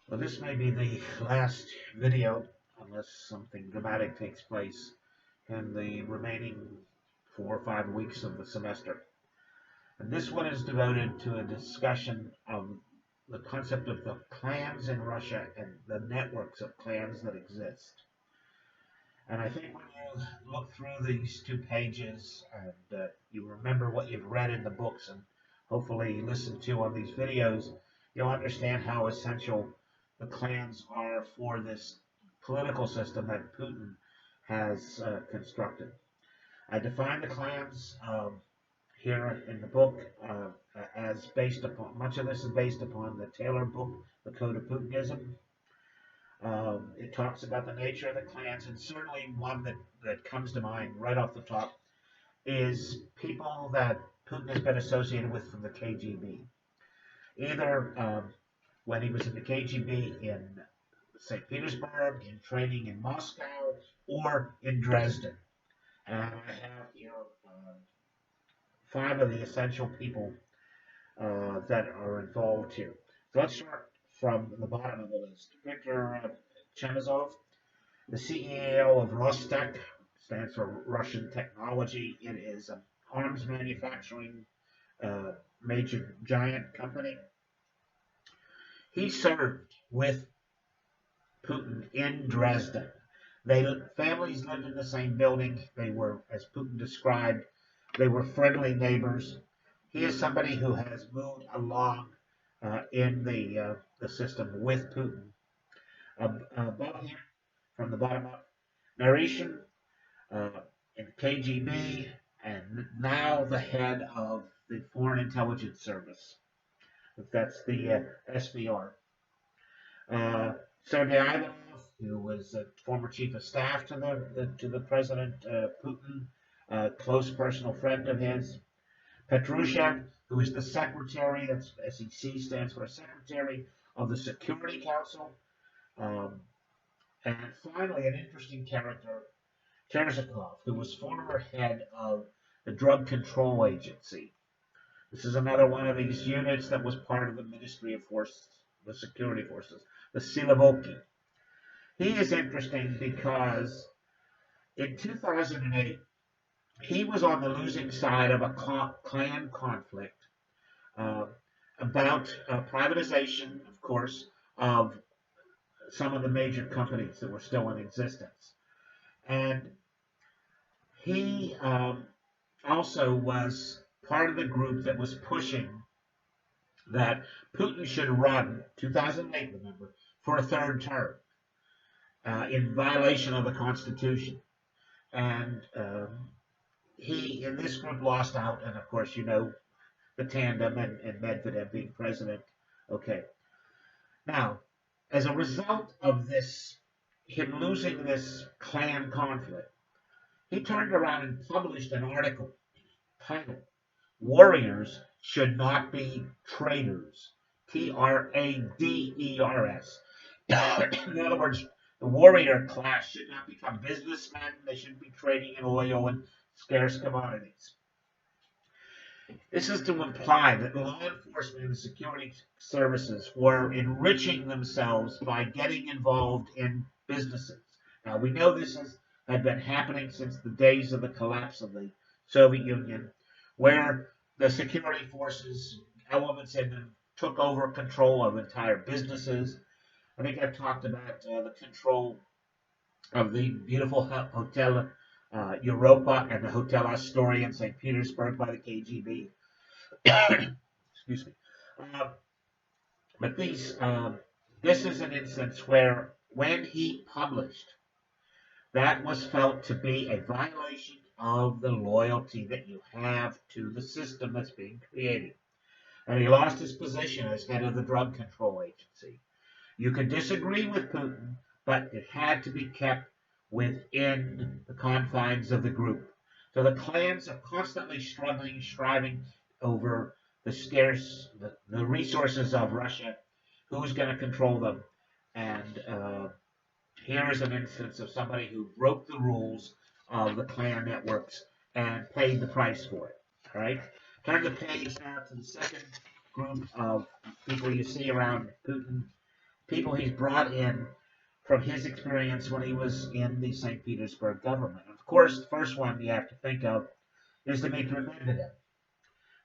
Well, this may be the last video, unless something dramatic takes place in the remaining 4 or 5 weeks of the semester. And this one is devoted to a discussion of the concept of the clans in Russia and the networks of clans that exist. And I think when you look through these 2 pages and you remember what you've read in the books and hopefully listened to on these videos, you'll understand how essential the clans are for this political system that Putin has constructed. I define the clans here in the book as based upon, much of this is based upon the Taylor book, The Code of Putinism. It talks about the nature of the clans, and certainly one that comes to mind right off the top is people that Putin has been associated with from the KGB. Either when he was in the KGB in St. Petersburg, in training in Moscow, or in Dresden. And I have here 5 of the essential people that are involved here. So let's start from the bottom of the list. Victor Chemezov, the CEO of Rostec, stands for Russian Technology. It is an arms manufacturing major giant company. He served with Putin in Dresden. Families lived in the same building. They were, as Putin described, they were friendly neighbors. He is somebody who has moved along in the system with Putin. Above him, from the bottom up, Narishin uh, in KGB, and now the head of the Foreign Intelligence Service. That's the SVR. Sergei Ivanov, who was a former chief of staff to the President Putin, a close personal friend of his. Patrushev, who is the secretary, that's SEC stands for Secretary of the Security Council. Um, and finally, an interesting character, Terzikov, who was former head of the Drug Control Agency. This is another one of these units that was part of the Ministry of Forces, the security forces, the Silovoki. He is interesting because in 2008, he was on the losing side of a clan conflict uh, about privatization, of course, of some of the major companies that were still in existence. And he also was part of the group that was pushing that Putin should run, 2008, remember, for a 3rd term in violation of the Constitution. And he, in this group, lost out. And of course, you know, the tandem and Medvedev being president. Okay. Now, as a result of this, him losing this clan conflict, he turned around and published an article titled Warriors Should Not Be Traders. Traders. In other words, the warrior class should not become businessmen. They shouldn't be trading in oil and scarce commodities. This is to imply that law enforcement and security services were enriching themselves by getting involved in businesses. Now, we know had been happening since the days of the collapse of the Soviet Union, where the security forces, elements in them, took over control of entire businesses. I think I've talked about the control of the beautiful Hotel Europa and the Hotel Astoria in St. Petersburg by the KGB. Excuse me. Um, but this is an instance where, when he published, that was felt to be a violation of the loyalty that you have to the system that's being created. And he lost his position as head of the Drug Control Agency. You could disagree with Putin, but it had to be kept within the confines of the group. So the clans are constantly struggling, striving over the resources of Russia, who's going to control them. And here is an instance of somebody who broke the rules of the clan networks and paid the price for it. All right. Turn the page now to the second group of people you see around Putin. people he's brought in from his experience when he was in the St. Petersburg government. Of course, the first one you have to think of is Dmitry Medvedev,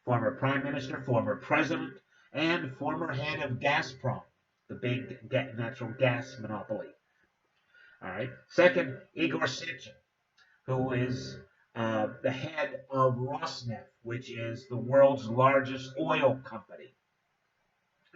former prime minister, former president, and former head of Gazprom, the big natural gas monopoly. All right. Second, Igor Sechin, who is the head of Rosneft, which is the world's largest oil company.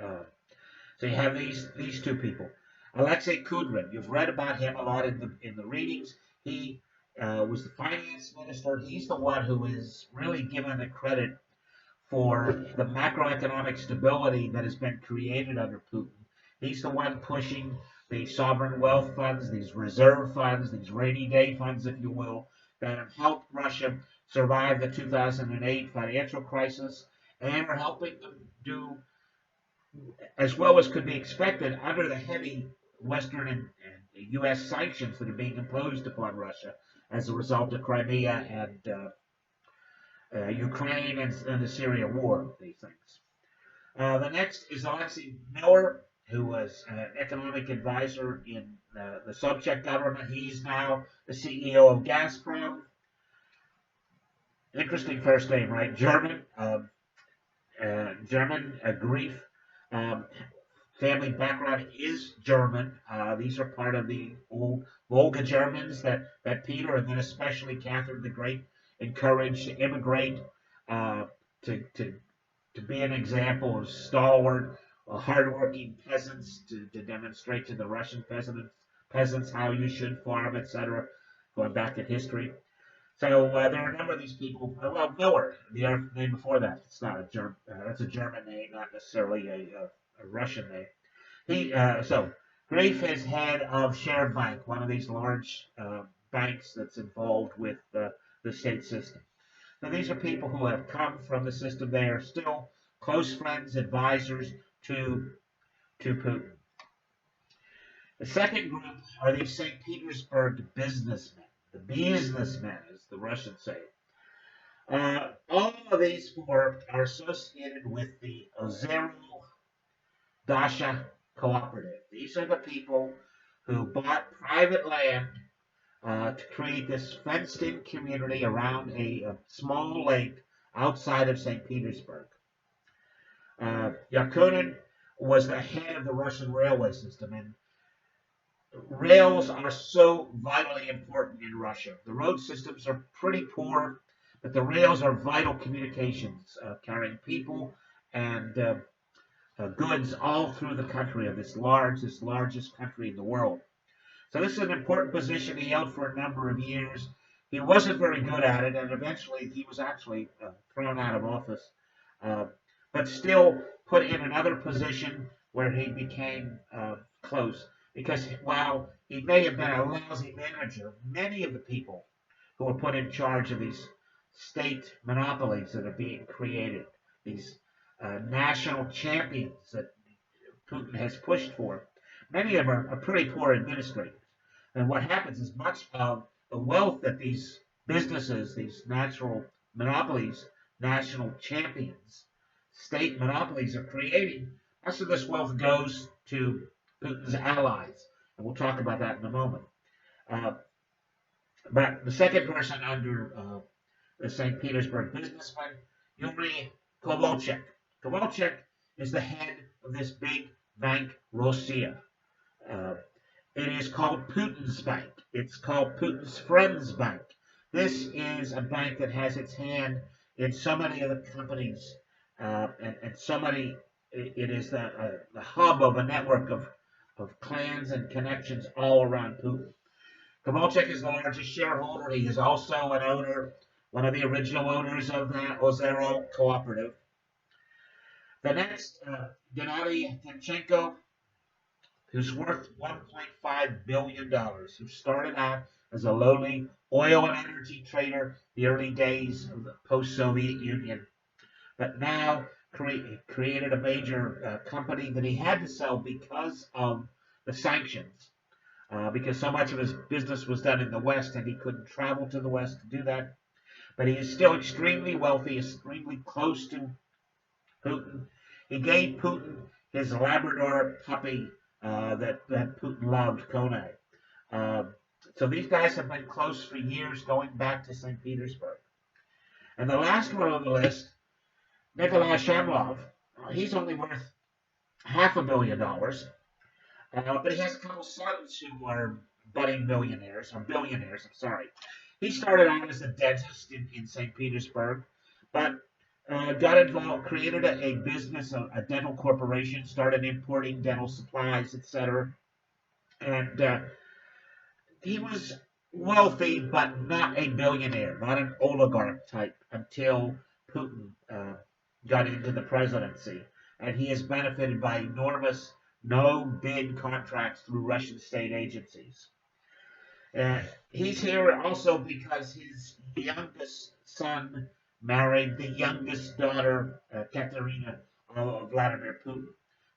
Uh, so you have these two people. Alexei Kudrin, you've read about him a lot in the readings. He was the finance minister. He's the one who is really given the credit for the macroeconomic stability that has been created under Putin. He's the one pushing the sovereign wealth funds, these reserve funds, these rainy day funds, if you will, that have helped Russia survive the 2008 financial crisis and are helping them do as well as could be expected under the heavy Western and U.S. sanctions that are being imposed upon Russia as a result of Crimea and Ukraine and the Syria war, these things. The next is Alexei Miller, who was an economic advisor in the Sobchak government. He's now the CEO of Gazprom. Interesting first name, right? German, Greek. Family background is German. These are part of the old Volga Germans that Peter and then especially Catherine the Great encouraged to immigrate to be an example of stalwart, hardworking peasants to demonstrate to the Russian peasants how you should farm, etc. Going back in history. So there are a number of these people. Well, Miller, the name before that, it's not a German. That's a German name, not necessarily a Russian name. So Graef is head of Share Bank, one of these large banks that's involved with the state system. Now these are people who have come from the system. They are still close friends, advisors to Putin. The second group are these St. Petersburg businessmen, the businessmen, as the Russians say. All of these four are associated with the Ozero Dasha Cooperative. These are the people who bought private land to create this fenced-in community around a small lake outside of St. Petersburg. Yakunin was the head of the Russian railway system, and rails are so vitally important in Russia. The road systems are pretty poor, but the rails are vital communications, carrying people and goods all through the country of this largest country in the world. So this is an important position he held for a number of years. He wasn't very good at it, and eventually he was actually thrown out of office, but still put in another position where he became close. Because while he may have been a lousy manager, many of the people who were put in charge of these state monopolies that are being created, these national champions that Putin has pushed for, many of them are pretty poor administrators. And what happens is much of the wealth that these businesses, these natural monopolies, national champions, state monopolies are creating, much of this wealth goes to Putin's allies. And we'll talk about that in a moment. But the second person under the St. Petersburg businessman, Yuri Kovalchuk. Kovalchuk is the head of this big bank, Rossiya. It is called Putin's bank. It's called Putin's Friends Bank. This is a bank that has its hand in so many of the companies, and so many. It is the hub of a network of clans and connections all around Putin. Kovalchuk is the largest shareholder. He is also an owner, one of the original owners of the Ozero Cooperative. The next, Gennady Timchenko, who's worth $1.5 billion, who started out as a lowly oil and energy trader the early days of the post-Soviet Union, but now created a major company that he had to sell because of the sanctions, because so much of his business was done in the West and he couldn't travel to the West to do that. But he is still extremely wealthy, extremely close to Putin. He gave Putin his Labrador puppy, that Putin loved, Cronies. Um, so these guys have been close for years, going back to St. Petersburg. And the last one on the list, Nikolai Shamlov, he's only worth $500 million, but he has a couple sons who are budding millionaires, or billionaires, I'm sorry. He started out as a dentist in St. Petersburg, but got involved, created a business, a dental corporation, started importing dental supplies, etc. And he was wealthy, but not a billionaire, not an oligarch type, until Putin got into the presidency. And he has benefited by enormous no bid contracts through Russian state agencies. Uh, he's here also because his youngest son married the youngest daughter, Katerina, of Vladimir Putin.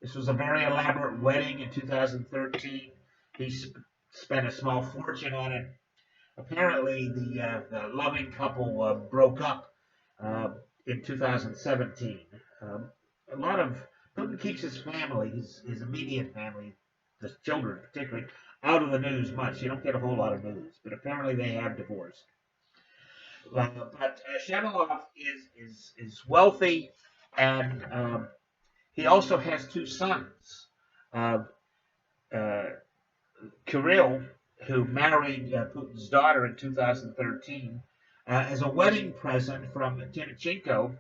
This was a very elaborate wedding in 2013. He spent a small fortune on it. Apparently, the loving couple broke up uh, in 2017. Um, a lot of Putin keeps his family, his immediate family, the children particularly, out of the news much. You don't get a whole lot of news, but apparently they have divorced. But Shamalov is wealthy, and he also has two sons. Uh, uh, Kirill, who married Putin's daughter in 2013, as a wedding present from Timoshenko,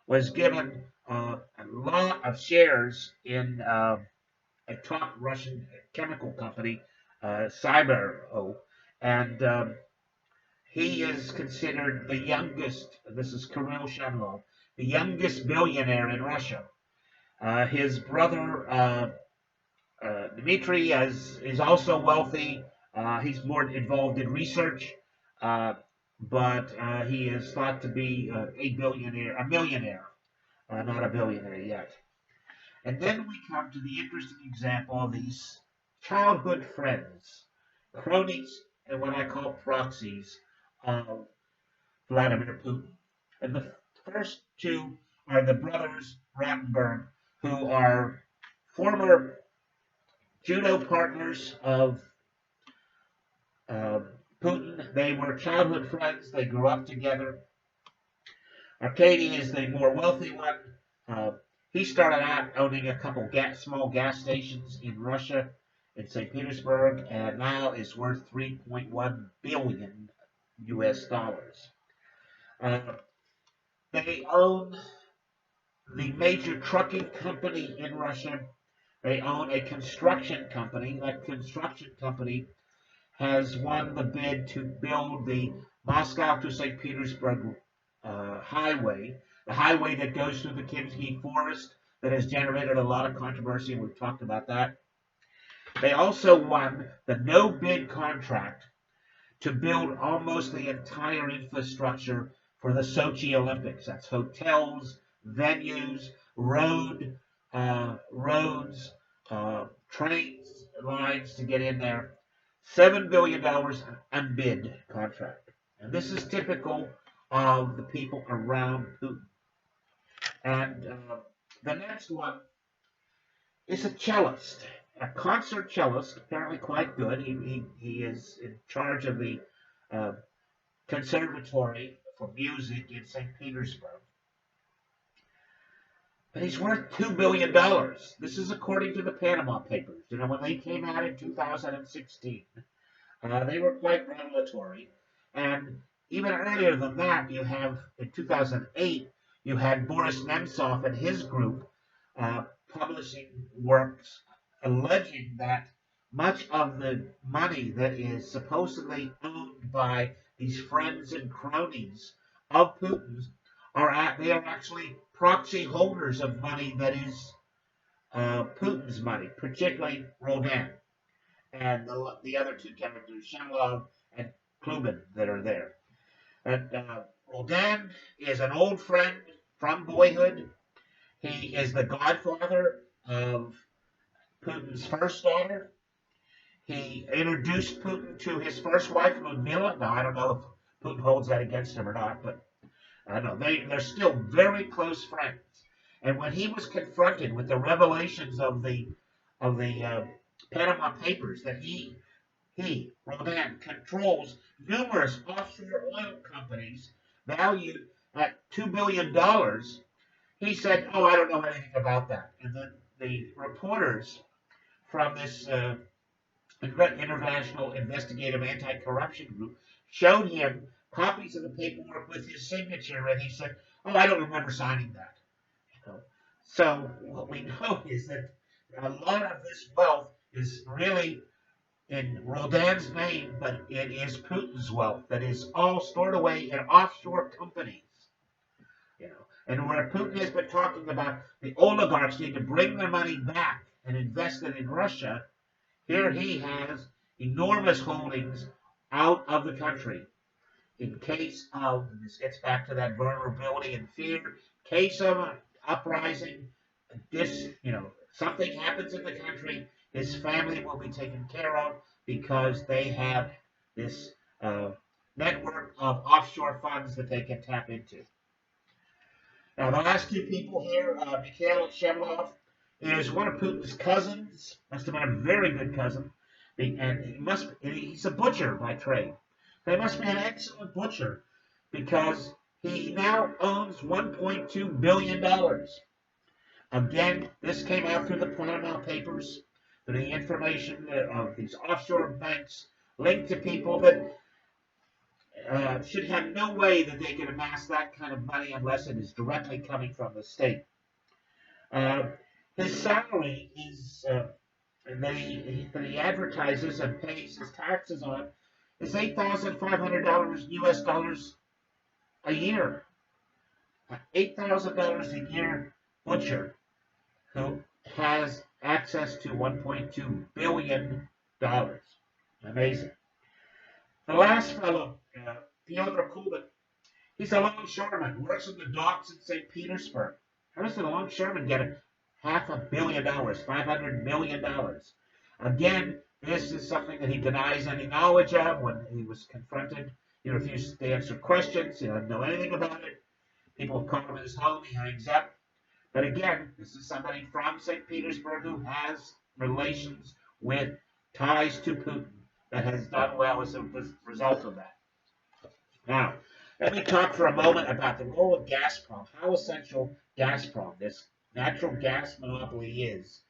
was given a lot of shares in a top Russian chemical company, Cyber, and he is considered the youngest. This is Kirill Shamlov, the youngest billionaire in Russia. His brother Dmitry is also wealthy. He's more involved in research, uh, but he is thought to be a millionaire, not a billionaire yet. And then we come to the interesting example of these childhood friends, cronies, and what I call proxies of Vladimir Putin. And the first two are the brothers Rattenberg, who are former judo partners of uh, Putin. They were childhood friends. They grew up together. Arkady is the more wealthy one. Uh, he started out owning a couple small gas stations in Russia, in St. Petersburg, and now is worth 3.1 billion US dollars. Uh, they own the major trucking company in Russia. They own a construction company. That construction company has won the bid to build the Moscow to St. Petersburg highway, the highway that goes through the Kimsky forest that has generated a lot of controversy, and we've talked about that. They also won the no bid contract to build almost the entire infrastructure for the Sochi Olympics. That's hotels, venues, roads, trains, lines to get in there. $7 billion unbid contract. And this is typical of the people around Putin. And the next one is a cellist, a concert cellist, apparently quite good. He is in charge of the uh, conservatory for music in St. Petersburg. But he's worth $2 billion. This is according to the Panama Papers. You know, when they came out in 2016, they were quite revelatory. And even earlier than that, you have, in 2008, you had Boris Nemtsov and his group publishing works alleging that much of the money that is supposedly owned by these friends and cronies of Putin's they are actually proxy holders of money that is Putin's money, particularly Rodin and the other two characters, Shamlov and Klubin, that are there. And Rodin is an old friend from boyhood. He is the godfather of Putin's first daughter. He introduced Putin to his first wife, Ludmila. Now, I don't know if Putin holds that against him or not, but I know they're still very close friends. And when he was confronted with the revelations of the Panama Papers that Rodan, controls numerous offshore oil companies valued at $2 billion. He said, "Oh, I don't know anything about that." And then the reporters from this International Investigative Anti-Corruption Group showed him copies of the paperwork with his signature, and he said, "Oh, I don't remember signing that." So what we know is that a lot of this wealth is really in Rodin's name, but it is Putin's wealth that is all stored away in offshore companies. And where Putin has been talking about the oligarchs need to bring their money back and invest it in Russia, here he has enormous holdings out of the country. In case of, this gets back to that vulnerability and fear, in case of an uprising, something happens in the country, his family will be taken care of because they have this network of offshore funds that they can tap into. Now, the last two people here, Mikhail Shevlov is one of Putin's cousins. Must have been a very good cousin, and he's a butcher by trade. They must be an excellent butcher because he now owns $1.2 billion. Again, this came out through the Panama Papers, through the information of these offshore banks linked to people that should have no way that they can amass that kind of money unless it is directly coming from the state. His salary is that he advertises and pays his taxes on is $8,500 US dollars a year. $8,000 a year butcher who has access to $1.2 billion. Amazing. The last fellow, Fyodor Kubin, he's a longshoreman, works in the docks in St. Petersburg. How does the longshoreman get $500 million, $500 million? Again, this is something that he denies any knowledge of. When he was confronted, he refused to answer questions. He didn't know anything about it. People call him at his home. He hangs up. But again, this is somebody from St. Petersburg who has relations with ties to Putin that has done well as a result of that. Now, let me talk for a moment about the role of Gazprom, how essential Gazprom, this natural gas monopoly, is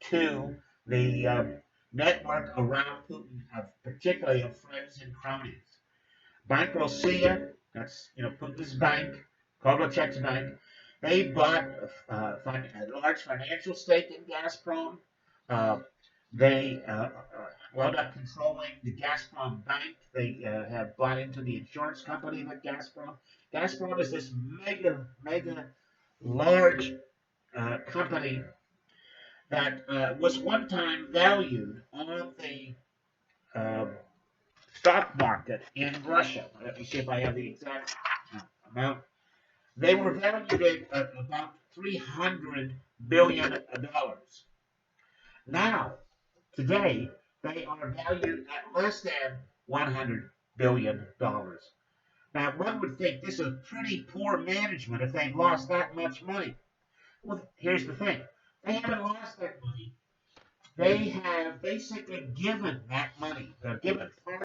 to the network around Putin, particularly of friends and cronies. Bank Rossiya, that's Putin's bank, Kovalchuk's bank, they bought a large financial stake in Gazprom. They wound up controlling the Gazprom bank. They have bought into the insurance company with Gazprom. Gazprom is this mega large company that was one time valued on the stock market in Russia. Let me see if I have the exact amount. They were valued at about $300 billion. Now, today, they are valued at less than $100 billion. Now, one would think this is pretty poor management if they've lost that much money. Well, here's the thing. They haven't lost that money. They have basically given that money. They're given